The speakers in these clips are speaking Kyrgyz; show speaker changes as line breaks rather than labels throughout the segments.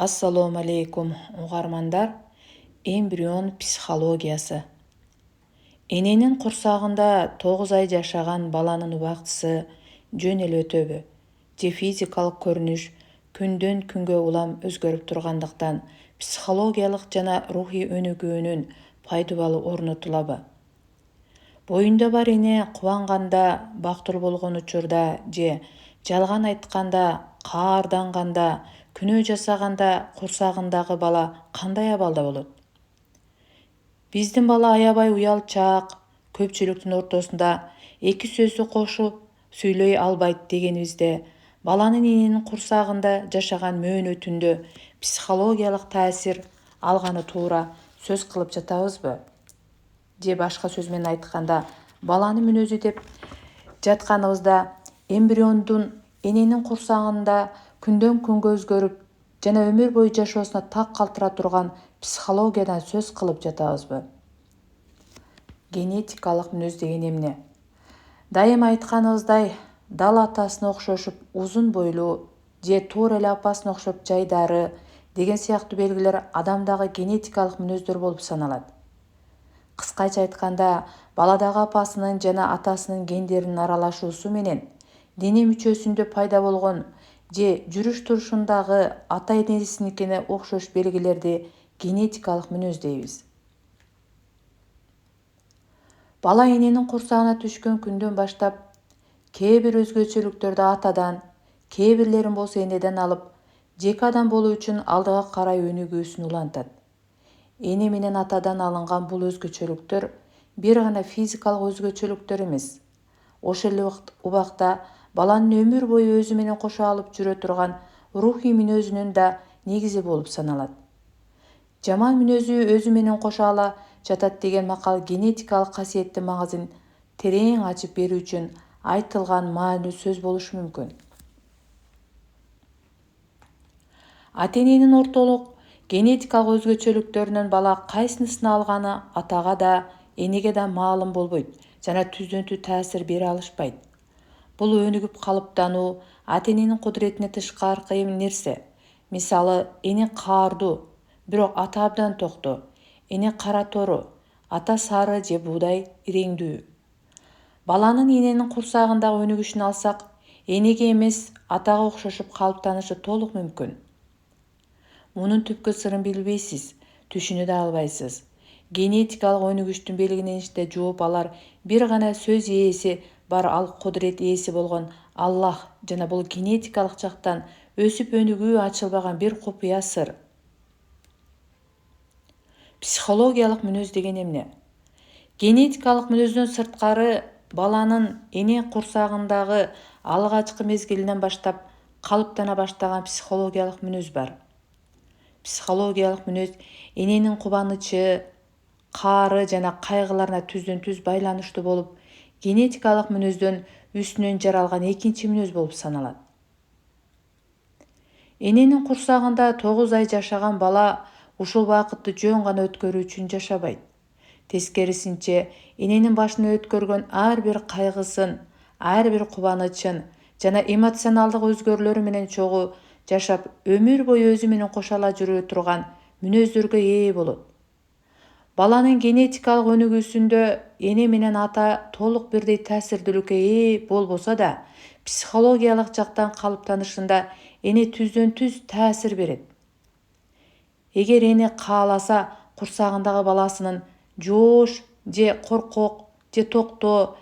Assalomu alaykum ugarmanдар. Эмбрион психологиясы. Эненин курсагында 9 ай жашаган баланын убактысы жөн эле өтөбү? Же физикалык көрүнүш күндөн күнгө улам өзгөрүп тургандыктан психологиялык жана рухий өнүгүүнүн пайдубалы орнотулабы? Боюнда бар эне кубанганда, бактылуу болгон учурда же жалган айтканда, каарданганда, күнөө жасаганда курсагындагы бала кандай абалда болот? Биздин бала аябай уялчаак, көпчүлүктүн ортосунда эки сөздү кошуп сүйлөй албайт дегенибизде, баланын эненин курсагында жашаган мөөнөтүндө психологиялык таасир алганы туура сөз кылып жатабызбы? Же башка сөз менен айтканда, баланын мүнөзү деп жатканыбызда эмбриондун эненин курсагында күндөн күнгө өзгөрүп жана өмүр бою жашоосуна так калтыра турган психологиядан сөз кылып жатабызбы? Генетикалык мүнөз деген эмне? Дайыма айтканыбыздай, дал атасына окшошуп узун бойлуу же туура эле апасына окшоп жайдары деген сыяктуу белгилер адамдагы генетикалык мүнөздөр болуп саналат. Кыскача айтканда, баладагы апасынын жана атасынын гендеринин аралашуусу менен дене мүчөсүндө пайда болгон же жүрүш-турушундагы ата-энесиникине окшош белгилерди генетикалык мүнөз дейбиз. Бала эненин курсагына түшкөн күндөн баштап кээ бир өзгөчөлүктөрдү атадан, кээ бирлерин болсо энеден алып, жеке адам болуу үчүн алдыга карай өнүгүүсүн улантат. Эне менен атадан алынган бул өзгөчөлүктөр бир гана физикалык өзгөчөлүктөр эмес. Ошол эле убакта баланын өмүр бою өзү менен кошо алып жүрө турган рухий мүнөзүнүн да негизи болуп саналат. Жаман мүнөзү өзү менен кошо ала жатат деген макал генетикалык касиеттин маңызын терең ачып берүү үчүн айтылган маанилүү сөз болушу мүмкүн. Ата-эненин ортолук генетикалык өзгөчөлүктөрүнөн бала кайсынысын алганы атага да, энеге да маалым болбойт жана түздөн-түз таасир бере алышпайт. Бул өнүгүп калыптануу ата-эненин кудуретине тышкары нерсе. Мисалы, эне каардуу, бирок ата абдан токтоо. Эне кара тору, ата сары же буудай иреңдүү. Баланын эненин курсагындагы өнүгүшүн алсак, энеге эмес, атага окшошуп калыптанышы толук мүмкүн. Мунун түпкү сырын билбейсиз, түшүнө да албайсыз. Генетикалык өнүгүштүн белгиленишинде жооп алар бир гана сөз ээси бар, ал кудурет ээси болгон Аллах жана бул генетикалык жактан өсүп өнүгүү ачылбаган бир купуя сыр. Психологиялык мүнөз деген эмне? Генетикалык мүнөздөн сырткары баланын эне курсагындагы алгачкы мезгилинен баштап калыптана баштаган психологиялык мүнөз бар. Психологиялык мүнөз эненин кубанычы, каары жана кайгыларына түздөн-түз байланыштуу болуп, генетикалык мүнөздөн үстүнөн жаралган экинчи мүнөз болуп саналат. Эненин курсагында 9 ай жашаган бала ушул убакытты жөн гана өткөрүү үчүн жашабайт. Тескерисинче, эненин башынан өткөргөн ар бир кайгысын, ар бир кубанычын жана эмоционалдык өзгөрүүлөрү менен чогуу жашап, өмүр бою өзү менен кошо ала жүрө турган мүнөздөргө ээ болот. Баланын генетикалык өнүгүүсүндө эне менен ата толук бирдей таасирдүүлүккө ээ болбосо да, психологиялык жактан калыптанышында эне түздөн-түз таасир берет. Эгер эне кааласа, курсагындагы баласынын жоош же коркок же токтоо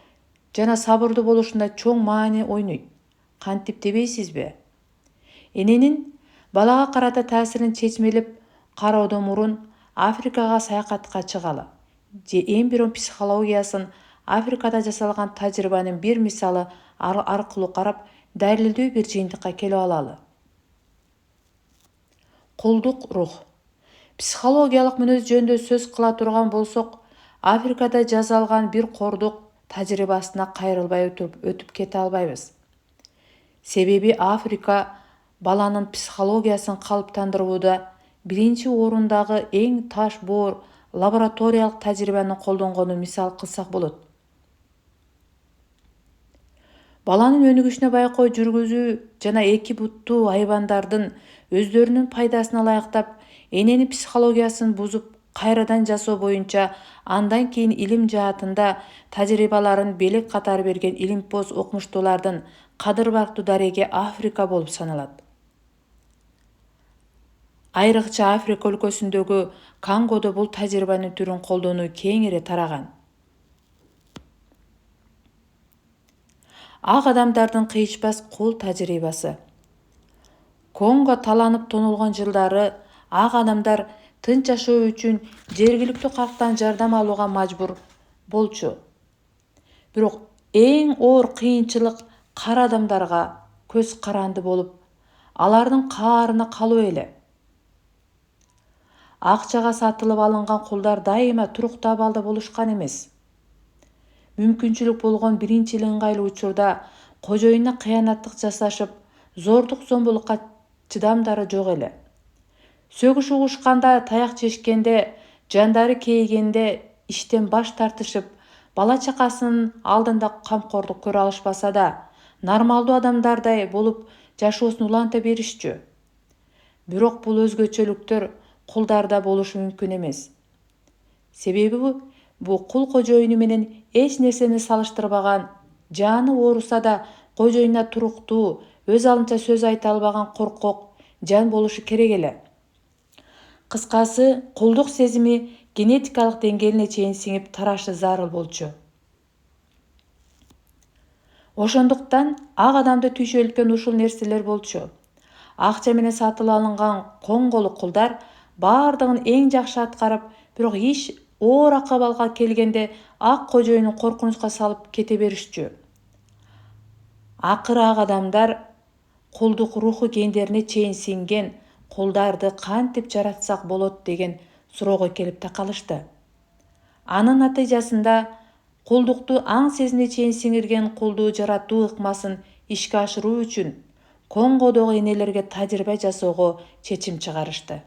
жана сабырдуу болушунда чоң маани ойнойт. Кантип дебейсизби? Эненин балага карата таасирин чечмелеп кароодон мурун Африкага саякатка чыгалы же эмбрион психологиясын Африкада жасалган тажрыйбанын бир мисалы аркылуу карап, далилдүү бир жыйынтыкка келип алалы. Кулдук рух. Психологиялык мүнөз жөнүндө сөз кыла турган болсок, Африкада жасалган бир кордук тажрыйбасына кайрылбай өтүп кете албайбыз. Себеби Африка баланын психологиясын калыптандырууда биринчи орундагы эң таш боор лабораториялык тажрыйбаны колдонгонун мисал кылсак болот. Баланын өнүгүшүнө байкоо жүргүзүү жана эки буттуу айбандардын өздөрүнүн пайдасына ылайыктап эненин психологиясын бузуп кайрадан жасоо боюнча андан кийин илим жаатында тажрыйбаларын белек катары берген илимпоз окумуштуулардын кадыр бактуу дареги Африка болуп саналат. Айрыкча Африка өлкөсүндөгү Конгодо бул тажрыйбанын түрүн колдонуу кеңири тараган. Ак адамдардын кыйычпас кул тажрыйбасы. Конго таланып тонулгон жылдары ак адамдар тынч жашоо үчүн жергиликтүү калктан жардам алууга мажбур болчу. Бирок эң оор кыйынчылык кара адамдарга көз каранды болуп, алардын каарына калуу эле. Акчага сатылып алынган кулдар дайыма туруктуу абалда болушкан эмес. Мүмкүнчүлүк болгон биринчи эле ыңгайлуу учурда кожоюнуна кыянаттык жасашып, зордук зомбулукка чыдамдары жок эле. Сөгүш угушканда, таяк жешкенде, жандары кейигенде иштен баш тартышып, бала чакасынын алдында камкордук көрө алышпаса да, нормалдуу адамдардай болуп жашоосун уланта беришчү. Бирок бул өзгөчөлүктөр кулдарда болушу мүмкүн эмес. Себеби бул кул кожоюну менен эч нерсени салыштырбаган, жаны ооруса да кожоюнуна туруктуу, өз алдынча сөз айта албаган коркок жан болушу керек эле. Кыскасы, кулдук сезими генетикалык деңгээлине чейин сиңип тарашы зарыл болчу. Ошондуктан ак адамды түйшөлткөн ушул нерселер болчу. Акча менен сатылып алынган конголук кулдар бардыгын эң жакшы аткарып, бирок иш оор акыбалга келгенде ак кожоюнун коркунучка салып кете беришчү. Акыры ак адамдар кулдук руху гендерине чейин сиңген кулдарды кантип жаратсак болот деген суроого келип такалышты. Анын натыйжасында кулдукту аң сезимине чейин сиңирген кулду жаратуу ыкмасын ишке ашыруу үчүн Конгодогу энелерге тажрыйба жасоого чечим чыгарышты.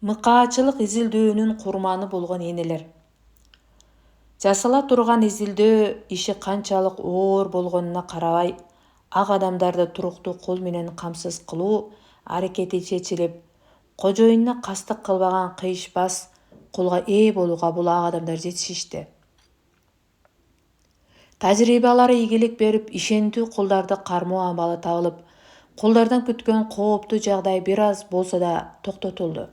Мыкаачылык изилдөөнүн курманы болгон энелер. Жасала турган изилдөө иши канчалык оор болгонуна карабай, ак адамдарды туруктуу кол менен камсыз кылуу аракети чечилип, кожоюнуна кастык кылбаган кыйышпас кулга ээ болууга бул ак адамдар жетишишти. Тажрыйбалары ийгилик берип, ишенитүү кулдарды кармоо амалы табылып, кулдардан күткөн кооптуу жагдай бир аз болсо да токтотулду.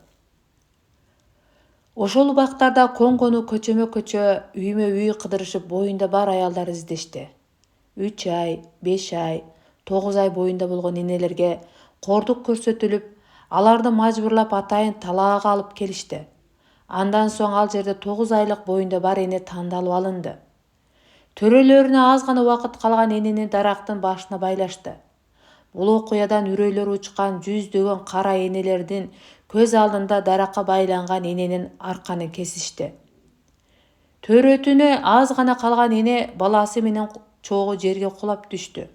Ошол убактарда Конгону көчөмө-көчө, үймө-үй кыдырышып боюнда бар аялдар издешти. 3 ай, 5 ай, 9 ай боюнда болгон энелерге кордук көрсөтүлүп, аларды мажбурлап атайын талаага алып келишти. Андан соң ал жерде 9 айлык боюнда бар эне тандалып алынды. Төрөлөрүнө аз гана убакыт калган энени дарактын башына байлашты. Бул окуядан үрөйлөрү учкан жүздөгөн кара энелердин көз алдында даракка байланган эненин арканын кесишти. Төрөтүнө аз гана калган эне баласы менен чогуу жерге кулап түштү.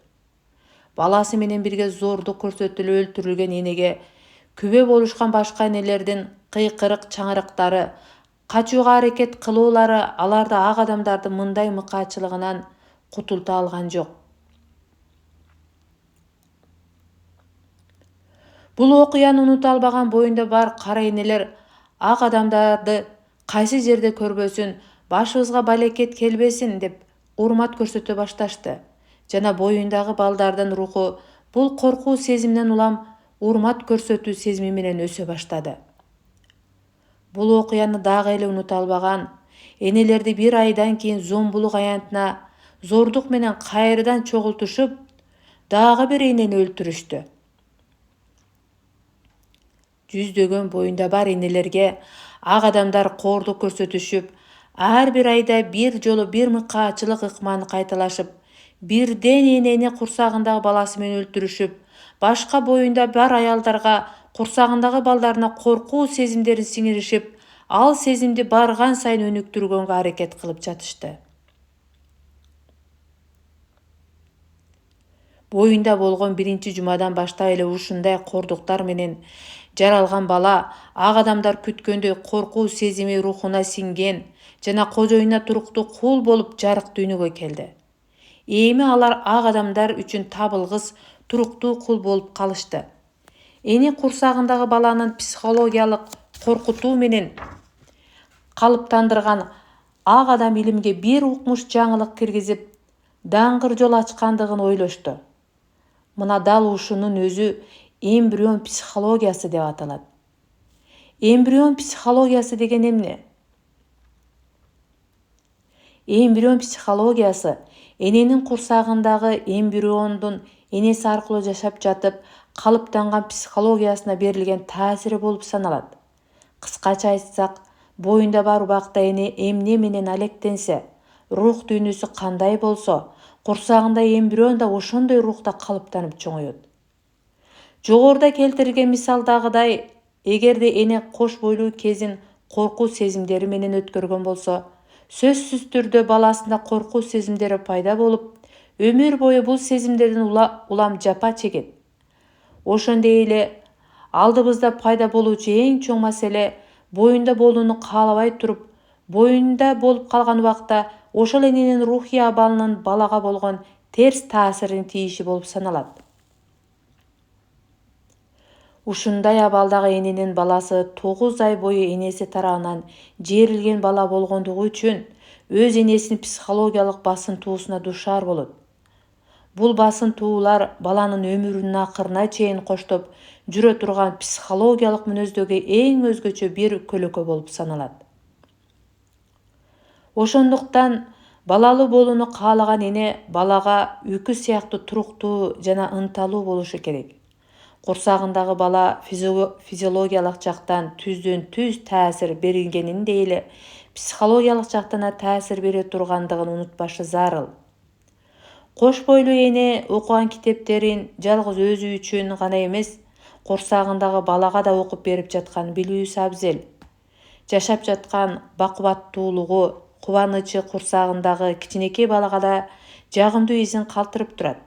Баласы менен бирге зордук көрсөтүлүп өлтүрүлгөн энеге күбө болушкан башка энелердин кыйкырык чаңырыктары, качууга аракет кылуулары аларды ак адамдардын мындай мыкаачылыгынан кутулта алган жок. Бул окуяны унута албаган боюнда бар кара энелер ак адамдарды кайсы жерде көрбөсүн, башыбызга балекет келбесин деп урмат көрсөтө башташты. Жана боюндагы балдардын руху бул коркуу сезиминен улам урмат көрсөтүү сезими менен өсө баштады. Бул окуяны дагы эле унута албаган энелерди бир айдан кийин зомбулук аянтына зордук менен кайрадан чогултушуп, дагы бир энени өлтүрүштү. Жүздөгөн боюнда бар энелерге ак адамдар кордук көрсөтүшүп, ар бир айда бир жолу бир мыкаачылык ыкманы кайталашып, бирден энени курсагындагы баласы менен өлтүрүшүп, башка боюнда бар аялдарга курсагындагы балдарына коркуу сезимдерин сиңиришип, ал сезимди барган сайын өнүктүргөнгө аракет кылып жатышты. Боюнда болгон биринчи жумадан баштап эле ушундай кордуктар менен жаралган бала ак адамдар күткөндөй коркуу сезими рухуна сиңген жана кожоюнуна туруктуу кул болуп жарык дүйнөгө келди. Эми алар ак адамдар үчүн табылгыс туруктуу кул болуп калышты. Эне курсагындагы баланын психологиялык коркутуу менен калыптандырган ак адам илимге бир укмуш жаңылык киргизип, даңгыр жол ачкандыгын ойлошту. Мына дал ушунун өзү эмбрион психологиясы деп аталат. Эмбрион психологиясы деген эмне? Эмбрион психологиясы эненин курсагындагы эмбриондун энеси аркылуу жашап жатып калыптанган психологиясына берилген таасири болуп саналат. Кыскача айтсак, боюнда бар убакта эне эмне менен алектенсе, рух дүйнөсү кандай болсо, курсагында эмбрион да ошондой рухта калыптанып чоңоет. Жогоруда келтирилген мисалдагыдай, эгерде эне кош бойлуу кезин коркуу сезимдери менен өткөргөн болсо, сөзсүз түрдө баласында коркуу сезимдери пайда болуп, өмүр бою бул сезимдерден улам жапа чегет. Ошондой эле алдыбызда пайда болуучу эң чоң маселе боюнда болууну каалабай туруп, боюнда болуп калган убакта ошол эненин рухий абалынын балага болгон терс таасирин тийиши болуп саналат. Ушундай абалдагы эненин баласы 9 ай бою энеси тарабынан жерилген бала болгондугу үчүн өз энесинин психологиялык басынтуусуна душар болот. Бул басынтуулар баланын өмүрүнүн акырына чейин коштоп жүрө турган психологиялык мүнөздөгү эң өзгөчө бир көлөкө болуп саналат. Ошондуктан балалуу болууну каалаган эне балага үкү сыяктуу туруктуу жана ынталуу болушу керек. Курсагындагы бала физиологиялык жактан түздөн түз таасир берилгениндей эле психологиялык жактан таасир бере тургандыгын унутпашы зарыл. Кош бойлуу эне окуган китептерин жалгыз өзү үчүн гана эмес, курсагындагы балага да окуп берип жатканын билүүсү абзел. Жашап жаткан бакубаттуулугу, кубанычы курсагындагы кичинекей балага да жагымдуу изин калтырып турат.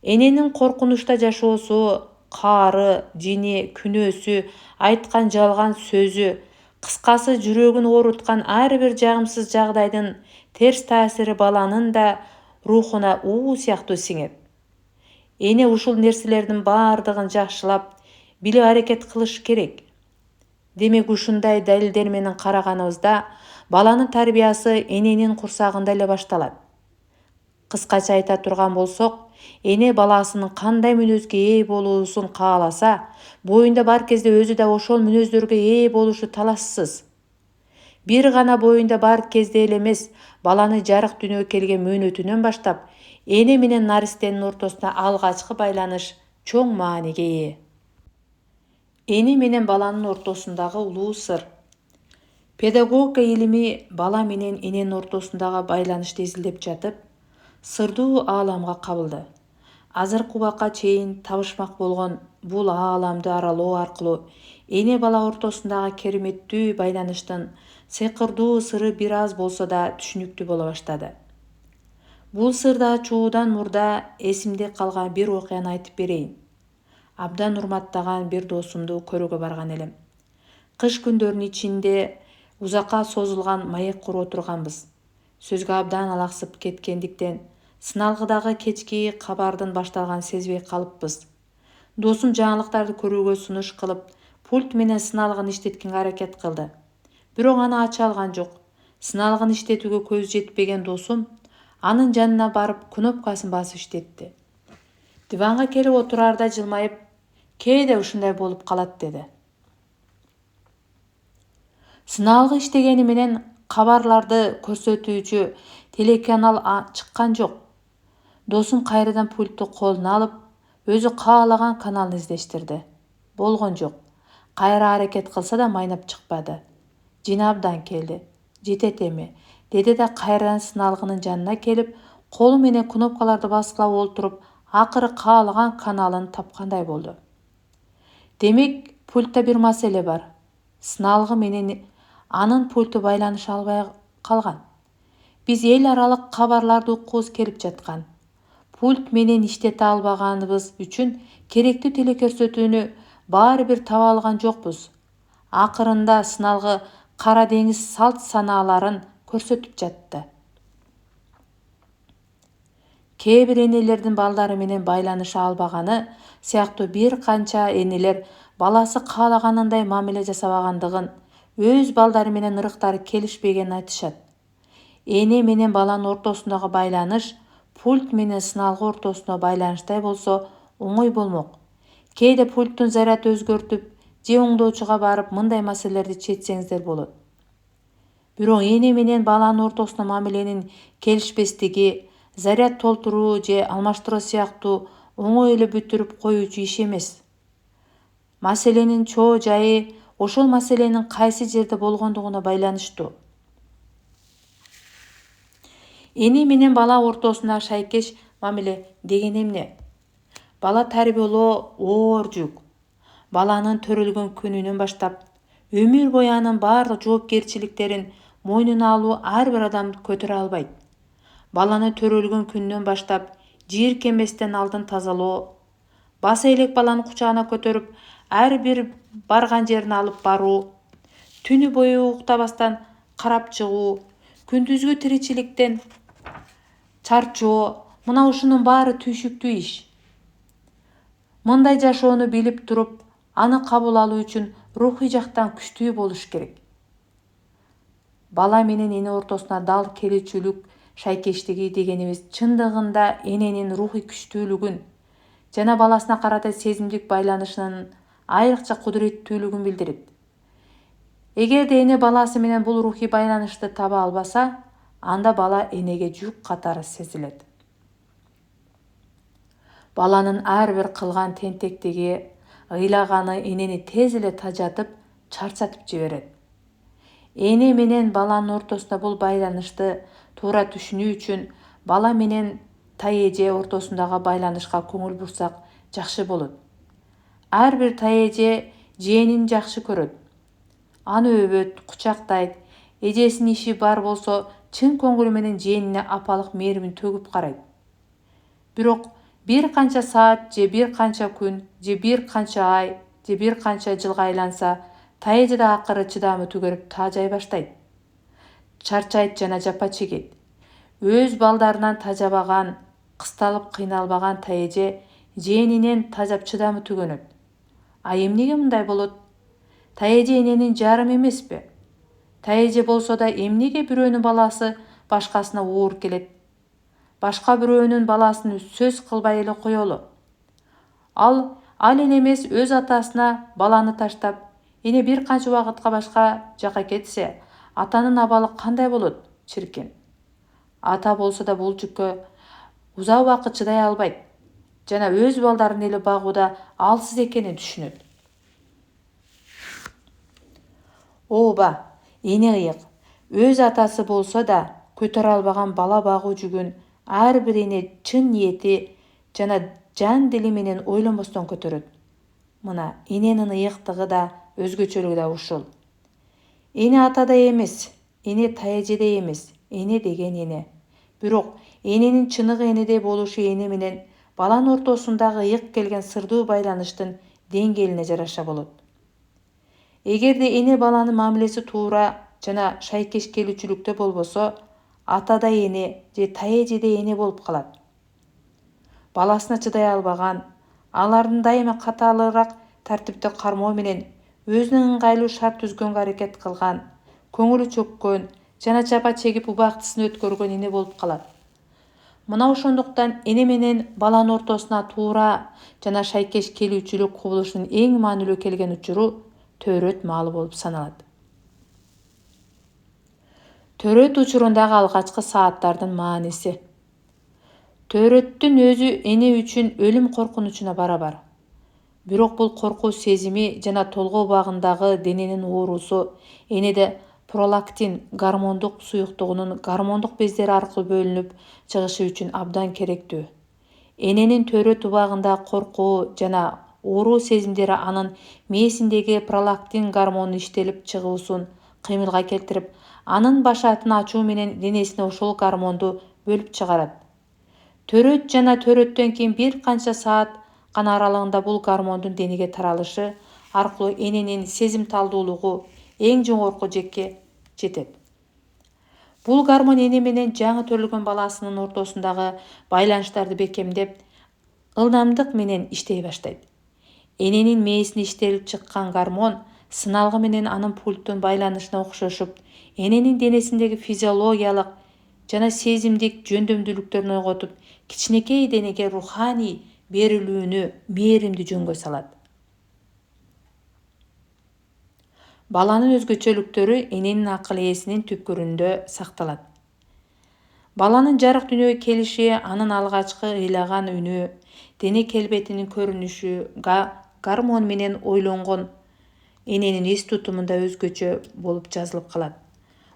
Эненин коркунучта жашоосу, каары, жини, күнөөсү, айткан жалган сөзү, кыскасы жүрөгүн ооруткан ар бир жагымсыз жагдайдын терс таасири баланын да рухуна уу сыяктуу сиңет. Эне ушул нерселердин баардыгын жакшылап, билип аракет кылыш керек. Демек ушундай далилдер менен караганыбызда баланын тарбиясы эненин курсагында эле башталат. Кыскача айта турган болсок, эне баласынын кандай мүнөзгө ээ болуусун кааласа, боюнда бар кезде өзү да ошол мүнөздөргө ээ болушу талашсыз. Бир гана боюнда бар кезде эле эмес, баланы жарык дүйнөгө келген мөөнөтүнөн баштап, эне менен наристенин ортосуна алгачкы байланыш чоң мааниге ээ. Эне менен баланын ортосундагы улуу сыр. Педагогика илими бала менен эненин ортосундагы байланышты изилдеп жатып, сырдуу ааламга кабылды. Азыркы убакка чейин табышмак болгон бул ааламды аралоо аркылуу эне бала ортосундагы кереметтүү байланыштын сыйкырдуу сыры бир аз болсо да түшүнүктүү боло баштады. Бул сырды ачуудан мурда эсимде калган бир окуяны айтып берейин. Абдан урматтаган бир досумду көрүүгө барган элем. Кыш күндөрүнүн ичинде узакка созулган маек куруп отурганбыз. Сөзгө абдан алаксып кеткендиктен сыналгыдагы кечки кабардын башталганын сезбей калыппыз. Досум жаңылыктарды көрүүгө сунуш кылып, пульт менен сыналгыны иштеткенге аракет кылды. Бирок аны ача алган жок. Сыналгыны иштетүүгө көзү жетпеген досум анын жанына барып кнопкасын басып иштетти. Диванга келип отурарда жылмайып, кээде ушундай болуп калат деди. Сыналгы иштегени менен кабарларды көрсөтүүчү телеканал чыккан жок. Досум кайрадан пультту колуна алып, өзү каалаган каналды издештирди. Болгон жок. Кайра аракет кылса да майнап чыкпады. Жини абдан келди. Жетет эми, деди да кайрадан сыналгынын жанына келип, колу менен кнопкаларды баскылап олтуруп, акыры каалаган каналын тапкандай болду. Демек, пультта бир маселе бар. Сыналгы менен анын пульту байланыша албай калган. Биз эл аралык кабарларды уккубуз келип жаткан. Пульт менен иштете албаганыбыз үчүн керектүү телекөрсөтүүнү баары бир таба алган жокпуз. Акырында сыналгы Кара деңиз салт санааларын көрсөтүп жатты. Кээ бир энелердин балдары менен байланыша албаганы сыяктуу бир канча энелер баласы каалаганындай мамиле жасабагандыгын, өз балдары менен ырыктары келишпегенин айтышат. Эне менен баланын ортосундагы байланыш пульт менен сыналгы ортосундагы байланыштай болсо оңой болмок. Кээде пульттун заряды өзгөртүп же оңдоочуга барып мындай маселелерди чечсеңиздер болот. Бирок эне менен баланын ортосунда мамиленин келишпестиги заряд толтуруу же алмаштыруу сыяктуу оңой эле бүтүрүп коюучу иш эмес. Маселенин чоо жайы ошол маселенин кайсы жерде болгондугуна байланыштуу. Эне менен бала ортосундагы шайкеш мамиле деген эмне? Бала тарбиялоо оор жүк. Баланын төрөлгөн күнүнөн баштап өмүр бою анын баардык жоопкерчиликтерин мойнуна алуу ар бир адам көтөрө албайт. Баланы төрөлгөн күнүнөн баштап жийиркенбестен алдын тазалоо, баса элек баланы кучагына көтөрүп ар бир барган жерине алып баруу, түнү бою уктабастан карап чыгуу, күндүзгү тиричиликтен чарчоо, мына ушунун баары түйшүктүү иш. Мындай жашоону билип туруп, аны кабыл алуу үчүн рухий жактан күчтүү болуш керек. Бала менен эне ортосуна дал келүүчүлүк шайкештиги дегенибиз чындыгында эненин рухий күчтүүлүгүн жана баласына карата сезимдик байланышынын айрыкча кудуреттүүлүгүн билдирет. Эгерде эне баласы менен бул рухий байланышты таба албаса, анда бала энеге жүк катары сезилет. Баланын ар бир кылган тентектиги, ыйлаганы энени тез эле тажатып, чарчатып жиберет. Эне менен баланын ортосунда бул байланышты туура түшүнүү үчүн бала менен тайэже ортосундагы байланышка көңүл бурсак жакшы болот. Ар бир тайэже жээнин жакшы көрөт. Аны өбөт, кучактайт. Эжесинин иши бар болсо, чын көңүлү менен жээнине апалык мээримин төгүп карайт. Бирок бир канча саат же бир канча күн же бир канча ай же бир канча жылга айланса, тайэже да акыры чыдамы түгөрүп таажай баштайт. Чарчайт жана жапа чегет. Өз балдарынан тажабаган, кысталып кыйналбаган тайэже жээнинен тажап чыдамы түгөнөт. А эмнеге мындай болот? Тайэже эненин жарымы эмеспи? Тайэже болсо да эмнеге бирөөнүн баласы башкасына оор келет? Башка бирөөнүн баласын сөз кылбай эле коелу. Ал эле эмес өз атасына баланы таштап, эне бир канча убакытка башка жака кетсе, атанын абалы кандай болот, чиркин? Ата болсо да бул жүккө узак убакыт чыдай албайт жана өз балдарын эле багууда алсыз экенин түшүнөт. Ооба, эне ыйык. Өз атасы болсо да көтөрө албаган бала багуу жүгүн ар бир эне чын ниети жана жан дили менен ойлонбостон көтөрөт. Мына эненин ыйыктыгы да өзгөчөлүгү да ушул. Эне атадай эмес, эне тайэжедей эмес, эне деген эне. Бирок эненин чыныгы энедей болушу эне менен баланын ортосундагы ыйык келген сырдуу байланыштын деңгээлине жараша болот. Эгерде эне баланын мамилеси туура жана шайкеш келүүчүлүктө болбосо, атадай эне же тайэжедей эне болуп калат. Баласына чыдай албаган, алардын дайыма каталыраак тартипти кармоо менен өзүнө ыңгайлуу шарт түзгөнгө аракет кылган, көңүлү чөккөн жана жапа чегип убактысын өткөргөн эне болуп калат. Мына ошондуктан эне менен баланын ортосуна туура жана шайкеш келүүчүлүк кубулушунун эң маанилүү келген учуру төрөт маалы болуп саналат. Төрөт учурундагы алгачкы сааттардын мааниси. Төрөттүн өзү эне үчүн өлүм коркунучуна барабар. Бирок бул коркуу сезими жана толгоо убагындагы дененин оорусу энеде пролактин гормондук суюктугунун гормондук бездери аркылуу бөлүнүп чыгышы үчүн абдан керектүү. Эненин төрөт убагындагы коркуу жана ооруу сезимдери анын мээсиндеги пролактин гормонунун иштелип чыгуусун кыймылга келтирип, анын башаатын ачуу менен денесине ошол гормонду бөлүп чыгарат. Төрөт жана төрөттөн кийин бир канча саат гана аралыгында бул гормондун денеге таралышы аркылуу эненин сезимталдуулугу эң жогорку жекке жетет. Бул гормон эне менен жаңы төрөлгөн баласынын ортосундагы байланыштарды бекемдеп, ылдамдык менен иштей баштайт. Эненин мээсине иштелип чыккан гормон сыналгы менен анын пульттун байланышына окшошуп, эненин денесиндеги физиологиялык жана сезимдик жөндөмдүүлүктөрүн ойготуп, кичинекей денеге руханий берилүүнү мээримди жөнгө салат. Баланын өзгөчөлүктөрү эненин акыл ээсинин түпкүрүндө сакталат. Баланын жарык дүйнөгө келиши, анын алгачкы ыйлаган үнү, дене келбетинин көрүнүшү гормон менен ойлонгон эненин эс тутумунда өзгөчө болуп жазылып калат.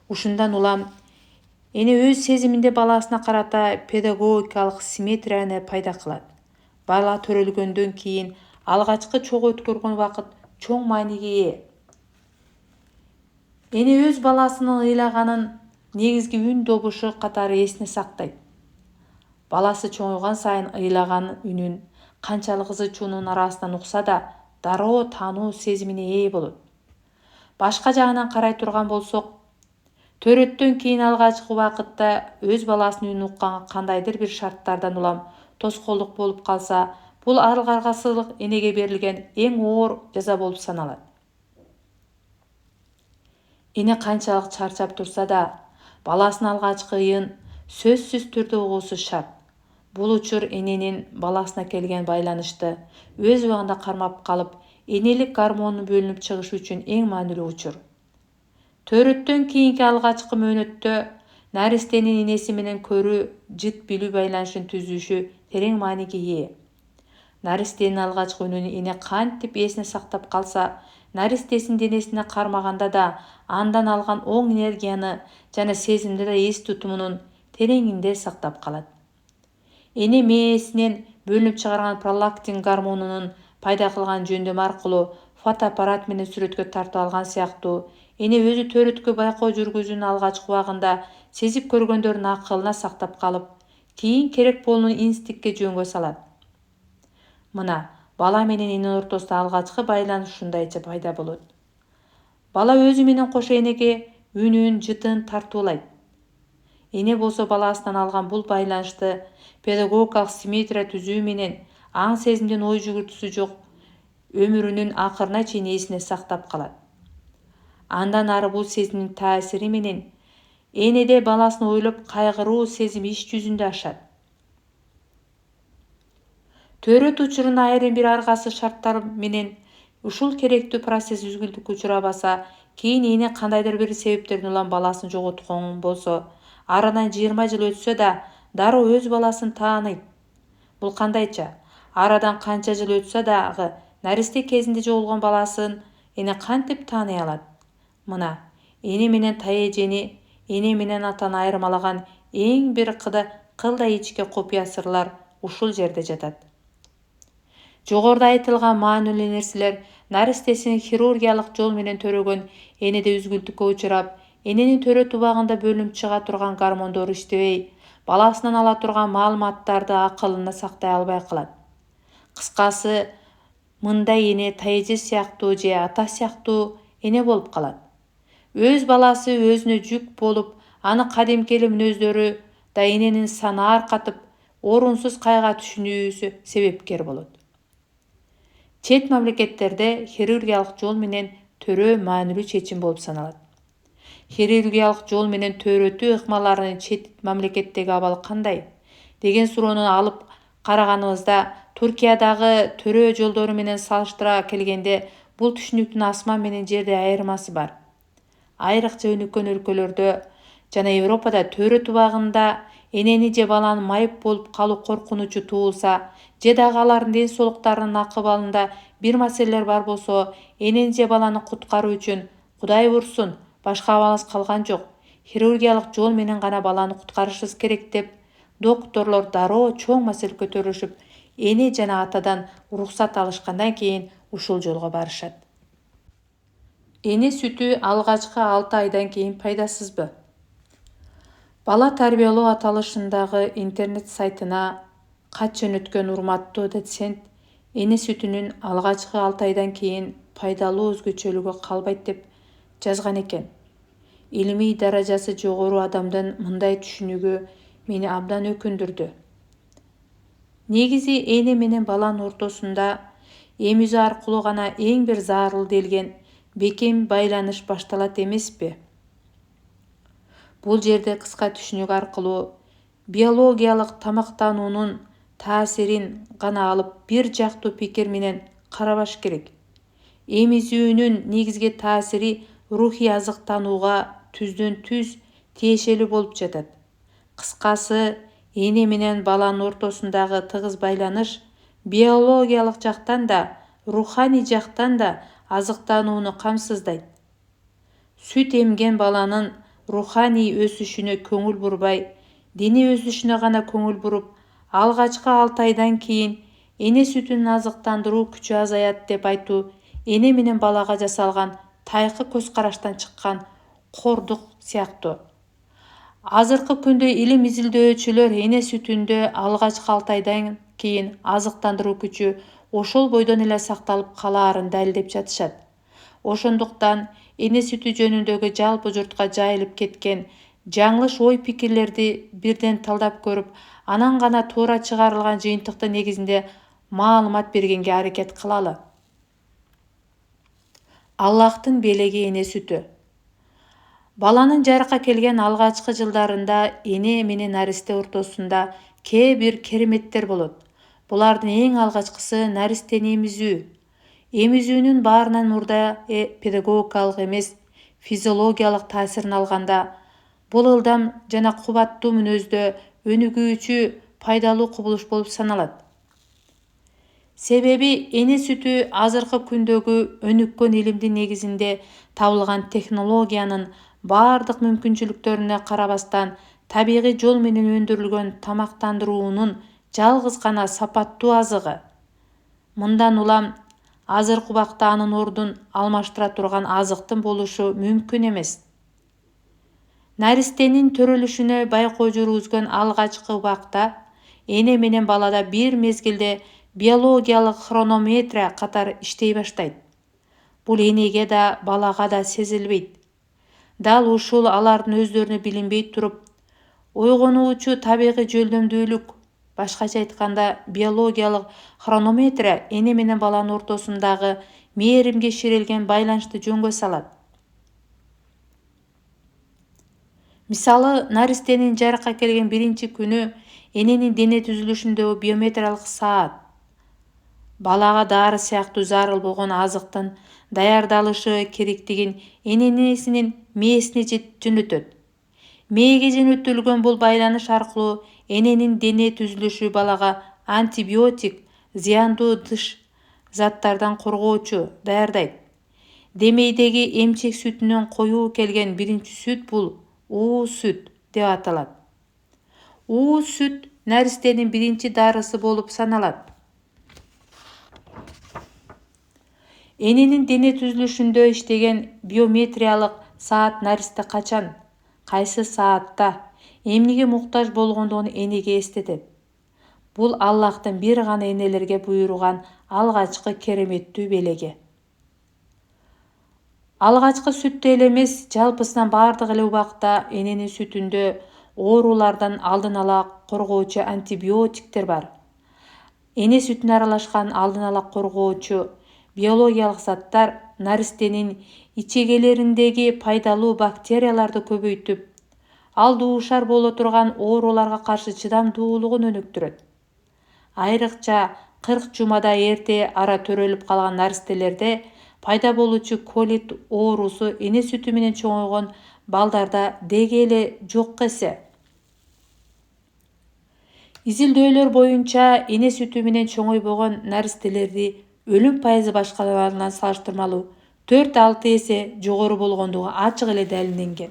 Ушундан улам эне өз сезиминде баласына карата педагогикалык симметрияны пайда кылат. Бала төрөлгөндөн кийин алгачкы чогуу өткөргөн убакыт чоң мааниге ээ. Эне өз баласынын ыйлаганын негизги үн добушу катары эсине сактайт. Баласы чоңойгон сайын ыйлаган үнүн канчалык ызы-чуунун арасынан укса да, дароо таануу сезимине ээ болот. Башка жагынан карай турган болсок, төрөттөн кийин алгачкы убакытта өз баласынын үнүн укканга кандайдыр бир шарттардан улам тоскоолдук болуп калса, бул аргасыздык энеге берилген эң оор жаза болуп саналат. Эне канчалык чарчап турса да, баласынын алгачкы ыйын сөзсүз түрдө угуусу шарт. Бул учур эненин баласына келген байланышты өз убагында кармап калып, энелик гормондун бөлүнүп чыгышы үчүн эң маанилүү учур. Төрөттөн кийинки алгачкы мөөнөттө наристенин энеси менен көрүү, жыт билүү байланышын түзүшү терең мааниге ээ. Наристенин алгачкы үнүн эне кантип эсине сактап калса, наристесинин денесине кармаганда да андан алган оң энергияны жана сезимди да эс тутумунун тереңинде сактап калат. Эне мээсинен бөлүнүп чыгарган пролактин гормонунун пайда кылган жөндөмү аркылуу фотоаппарат менен сүрөткө тартып алган сыяктуу, эне өзү төрөткө байкоо жүргүзүүнүн алгачкы убагында сезип көргөндөрүн акылына сактап калып, кийин керек болгону инстинктке жөнгө салат. Мына, бала менен эне ортосунда алгачкы байланыш ушундайча пайда болот. Бала өзү менен кошо энеге үнүн, жытын тартуулайт. Эне болсо баласынан алган бул байланышты педагогикалык симметрия түзүү менен аң сезимден ой жүгүртүүсү жок өмүрүнүн акырына чейин эсине сактап калат. Андан ары бул сезимдин таасири менен энеде баласын ойлоп кайгыруу сезими иш жүзүндө ашат. Төрөт учурунда айрым бир аргасыз шарттар менен ушул керектүү процесс үзгүлтүккө учурабаса, кийин эне кандайдыр бир себептерден улам баласын жоготкон болсо, арадан 20 жыл өтсө да дароо өз баласын тааныйт. Бул кандайча? Арадан канча жыл өтсө дагы наристе кезинде жоголгон баласын эне кантип тааный алат? Мына, эне менен таежени, эне менен атаны айырмалаган эң бир кылдай ичке купуя сырлар ушул жерде жатат. Жогоруда айтылган маанилүү нерселер наристесин хирургиялык жол менен төрөгөн энеде үзгүлтүккө учурап, эненин төрөт убагында бөлүнүп чыга турган гормондору иштебей, баласынан ала турган маалыматтарды акылына сактай албай калат. Кыскасы, мындай эне таеже сыяктуу же ата сыяктуу эне болуп калат. Өз баласы өзүнө жүк болуп, аны кадимки эле мүнөздөрү да эненин саны аркатып, орунсуз кайга түшүнүүсү себепкер болот. Чет мамлекеттерде хирургиялык жол менен төрөө маанилүү чечим болуп саналат. Хирургиялык жол менен төрөтүү ыкмаларынын чет мамлекеттеги абалы кандай деген суроону алып караганыбызда, Туркиядагы төрөө жолдору менен салыштыра келгенде бул түшүнүктүн асман менен жердей айырмасы бар. Айрыкча өнүккөн өлкөлөрдө жана Европада төрөт убагында энени же баланын майып болуп калуу коркунучу туулса, же дагы алардын ден соолуктарынын акыбалында бир маселелер бар болсо, энени же баланы куткаруу үчүн Кудай урсун, башка абалыбыз калган жок, хирургиялык жол менен гана баланы куткарышыбыз керек деп, докторлор дароо чоң маселе көтөрүшүп, эне жана атадан уруксат алышкандан кийин ушул жолго барышат. Эне сүтү алгачкы 6 айдан кийин пайдасызбы? Бала тарбиялоо аталышындагы интернет сайтына кат жөнөткөн урматтуу доцент эне сүтүнүн алгачкы 6 айдан кийин пайдалуу өзгөчөлүгү калбайт деп жазган экен. илимий даражасы жогору адамдын мындай түшүнүгү мени абдан өкүндүрдү. Негизи эне менен баланын ортосунда эмизүү аркылуу гана эң бир зарыл делген бекем байланыш башталат эмеспи? Бул жерде кыска түшүнүк аркылуу биологиялык тамактануунун таасирин гана алып бир жактуу пикир менен карабаш керек. Эмизүүнүн негизги таасири рухий азыктанууга түздөн-түз тиешелүү болуп жатат. Кыскасы, эне менен баланын ортосундагы тыгыз байланыш биологиялык жактан да, руханий жактан да азыктанууну камсыздайт. Сүт эмген баланын руханий өсүшүнө көңүл бурбай, дене өсүшүнө гана көңүл буруп, алгачкы 6 айдан кийин эне сүтүнүн азыктандыруу күчү азаят деп айтуу эне менен балага жасалган тайкы көз караштан чыккан кордук сыяктуу. Азыркы күндө илим изилдөөчүлөр эне сүтүндө алгачкы 6 айдан кийин азыктандыруу күчү ошол бойдон эле сакталып калаарын далилдеп жатышат. Ошондуктан эне сүтү жөнүндөгү жалпы журтка жайылып кеткен жаңылыш ой-пикирлерди бирден талдап көрүп, анан гана туура чыгарылган жыйынтыктын негизинде маалымат бергенге аракет кылалы. Аллахтын белеги эне сүтү. Баланын жарыкка келген алгачкы жылдарында эне менен наристе ортосунда кээ бир кереметтер болот. Булардын эң алгачкысы наристени эмизүү. Эмизүүнүн баарынан мурда педагогикалык эмес, физиологиялык таасирин алганда, бул ылдам жана кубаттуу мүнөздө өнүгүүчү пайдалуу кубулуш болуп саналат. Себеби эне сүтү азыркы күндөгү өнүккөн илимдин негизинде табылган технологиянын баардык мүмкүнчүлүктөрүнө карабастан табигый жол менен өндүрүлгөн тамактандыруунун жалгыз гана сапаттуу азыгы. Мындан улам азыркы убакта анын ордун алмаштыра турган азыктын болушу мүмкүн эмес. Наристенин төрөлүшүнө байкоо жүргүзгөн алгачкы убакта эне менен балада бир мезгилде биологиялык хронометрия катары иштей баштайт. Бул энеге да, балага да сезилбейт. Дал ушул алардын өздөрүнө билинбей туруп ойгонуучу табигый жөндөмдүүлүк, башкача айтканда, биологиялык хронометрия эне менен баланын ортосундагы мээримге ширелген байланышты жөнгө салат. Мисалы, наристенин жарыкка келген биринчи күнү эненин дене түзүлүшүндөгү биометриялык саат, балага дары сыяктуу зарыл болгон азыктын даярдалышы керектигин энесинин мээсине жөнөтөт. Мээге жөнөтүлгөн бул байланыш аркылуу эненин дене түзүлүшү балага антибиотик, зыяндуу дыш заттардан коргоочу даярдайт. Демейдеги эмчек сүтүнөн коюу келген биринчи сүт бул уу сүт деп аталат. Уу сүт наристенин биринчи дарысы болуп саналат. Эненин дене түзүлүшүндө иштеген биометриялык саат наристе качан, кайсы саатта эмнеге муктаж болгондугун энеге эстетет. Бул Аллахтын бир гана энелерге буйруган алгачкы кереметтүү белеги. Алгачкы сүттө эле эмес, жалпысынан бардык эле убакта эненин сүтүндө оорулардан алдын ала коргоочу антибиотиктер бар. Эне сүтүнө аралашкан алдын ала коргоочу биологиялык заттар наристенин ичегелериндеги пайдалуу бактерияларды көбөйтүп, ал дуушар боло турган ооруларга каршы чыдамдуулугун өнүктүрөт. Айрыкча 40 жумада эрте ара төрөлүп калган наристелерде пайда болуучу колит оорусу эне сүтү менен чоңойгон балдарда деги эле жок эсе. Изилдөөлөр боюнча эне сүтү менен чоңойбогон наристелерди өлүм пайызы башкаларынан салыштырмалуу 4-6 эсе жогору болгондугу ачык эле далилденген.